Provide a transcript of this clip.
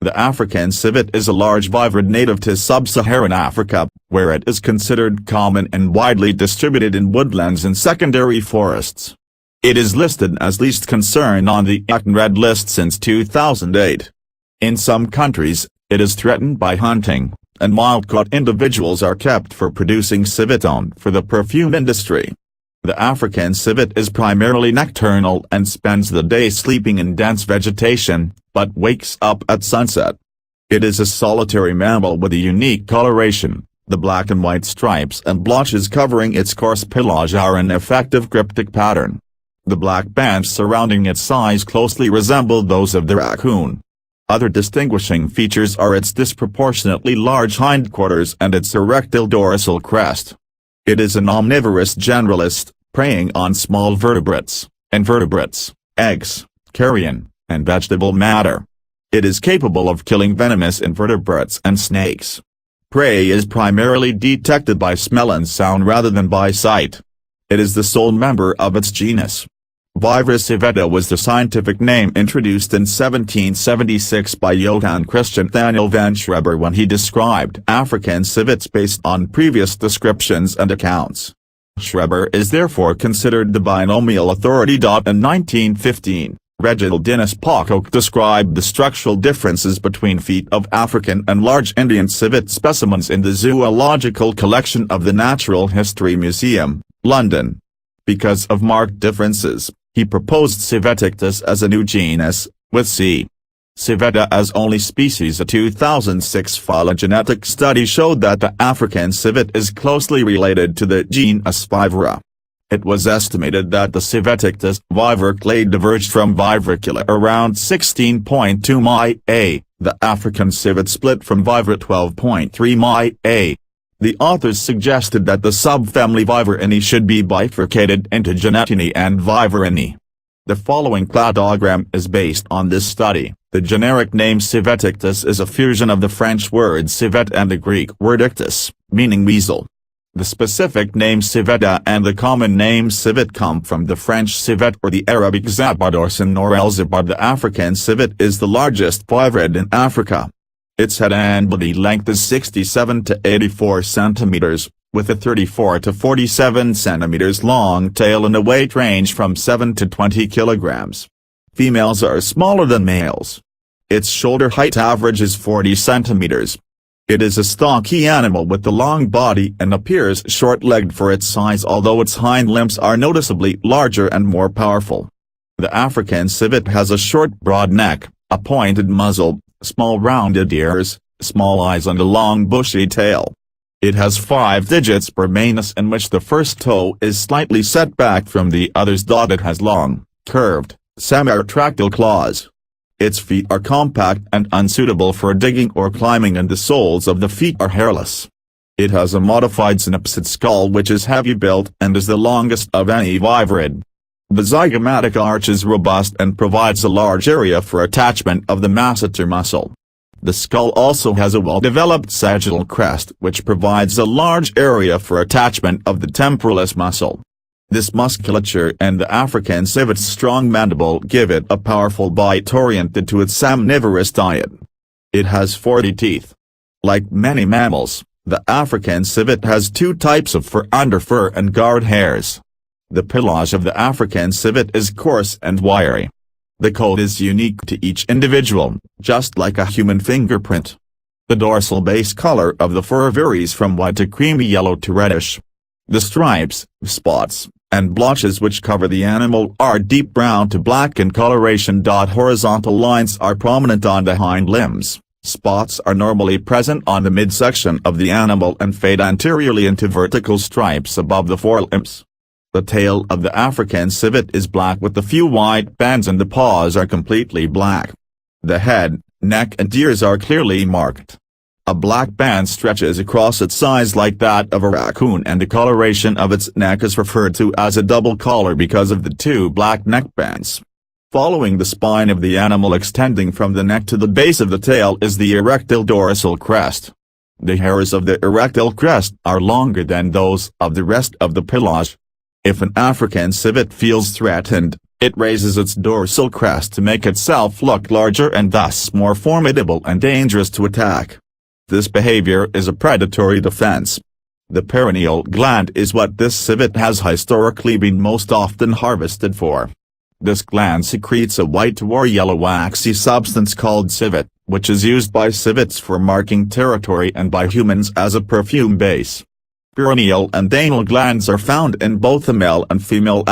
The African civet is a large vivid native to sub-Saharan Africa, where it is considered common and widely distributed in woodlands and secondary forests. It is listed as least concern on the IUCN Red List since 2008. In some countries, it is threatened by hunting, and wild-caught individuals are kept for producing civetone for the perfume industry. The African civet is primarily nocturnal and spends the day sleeping in dense vegetation, but wakes up at sunset. It is a solitary mammal with a unique coloration. The black and white stripes and blotches covering its coarse pelage are an effective cryptic pattern. The black bands surrounding its eyes closely resemble those of the raccoon. Other distinguishing features are its disproportionately large hindquarters and its erectile dorsal crest. It is an omnivorous generalist, preying on small vertebrates, invertebrates, eggs, carrion, and vegetable matter. It is capable of killing venomous invertebrates and snakes. Prey is primarily detected by smell and sound rather than by sight. It is the sole member of its genus. Vivera civetta was the scientific name introduced in 1776 by Johann Christian Nathanael van Schreber when he described African civets based on previous descriptions and accounts. Schreber is therefore considered the binomial authority. In 1915, Reginald Dennis Pocock described the structural differences between feet of African and large Indian civet specimens in the Zoological Collection of the Natural History Museum, London. Because of marked differences, he proposed Civetictus as a new genus, with C. civetta as only species. A 2006 phylogenetic study showed that the African civet is closely related to the genus Vivera. It was estimated that the Civetictus vivera clade diverged from Viverricula around 16.2 Mi-A, the African civet split from Vivera 12.3 Mi-A. The authors suggested that the subfamily Viverrini should be bifurcated into Genetini and Viverrini. The following cladogram is based on this study. The generic name Civetictus is a fusion of the French word civet and the Greek word ictus, meaning weasel. The specific name civetta and the common name civet come from the French civet or the Arabic zabadorsan or elzabad. The African civet is the largest viverid in Africa. Its head and body length is 67 to 84 centimeters, with a 34 to 47 centimeters long tail and a weight range from 7 to 20 kilograms. Females are smaller than males. Its shoulder height average is 40 centimeters. It is a stocky animal with a long body and appears short-legged for its size, although its hind limbs are noticeably larger and more powerful. The African civet has a short broad neck, a pointed muzzle, small rounded ears, small eyes and a long bushy tail. It has 5 digits per manus in which the first toe is slightly set back from the others. It has long, curved, semi-retractile claws. Its feet are compact and unsuitable for digging or climbing, and the soles of the feet are hairless. It has a modified synapsid skull which is heavy built and is the longest of any viverid. The zygomatic arch is robust and provides a large area for attachment of the masseter muscle. The skull also has a well-developed sagittal crest which provides a large area for attachment of the temporalis muscle. This musculature and the African civet's strong mandible give it a powerful bite oriented to its omnivorous diet. It has 40 teeth. Like many mammals, the African civet has 2 types of fur: underfur and guard hairs. The pelage of the African civet is coarse and wiry. The coat is unique to each individual, just like a human fingerprint. The dorsal base color of the fur varies from white to creamy yellow to reddish. The stripes, spots, and blotches which cover the animal are deep brown to black in coloration. Horizontal lines are prominent on the hind limbs. Spots are normally present on the midsection of the animal and fade anteriorly into vertical stripes above the forelimbs. The tail of the African civet is black with a few white bands and the paws are completely black. The head, neck and ears are clearly marked. A black band stretches across its eyes like that of a raccoon, and the coloration of its neck is referred to as a double collar because of the 2 black neck bands. Following the spine of the animal extending from the neck to the base of the tail is the erectile dorsal crest. The hairs of the erectile crest are longer than those of the rest of the pelage. If an African civet feels threatened, It raises its dorsal crest to make itself look larger and thus more formidable and dangerous to attack. This behavior is a predatory defense. The perineal gland is what this civet has historically been most often harvested for. This gland secretes a white or yellow waxy substance called civet, which is used by civets for marking territory and by humans as a perfume base. Perineal and anal glands are found in both the male and female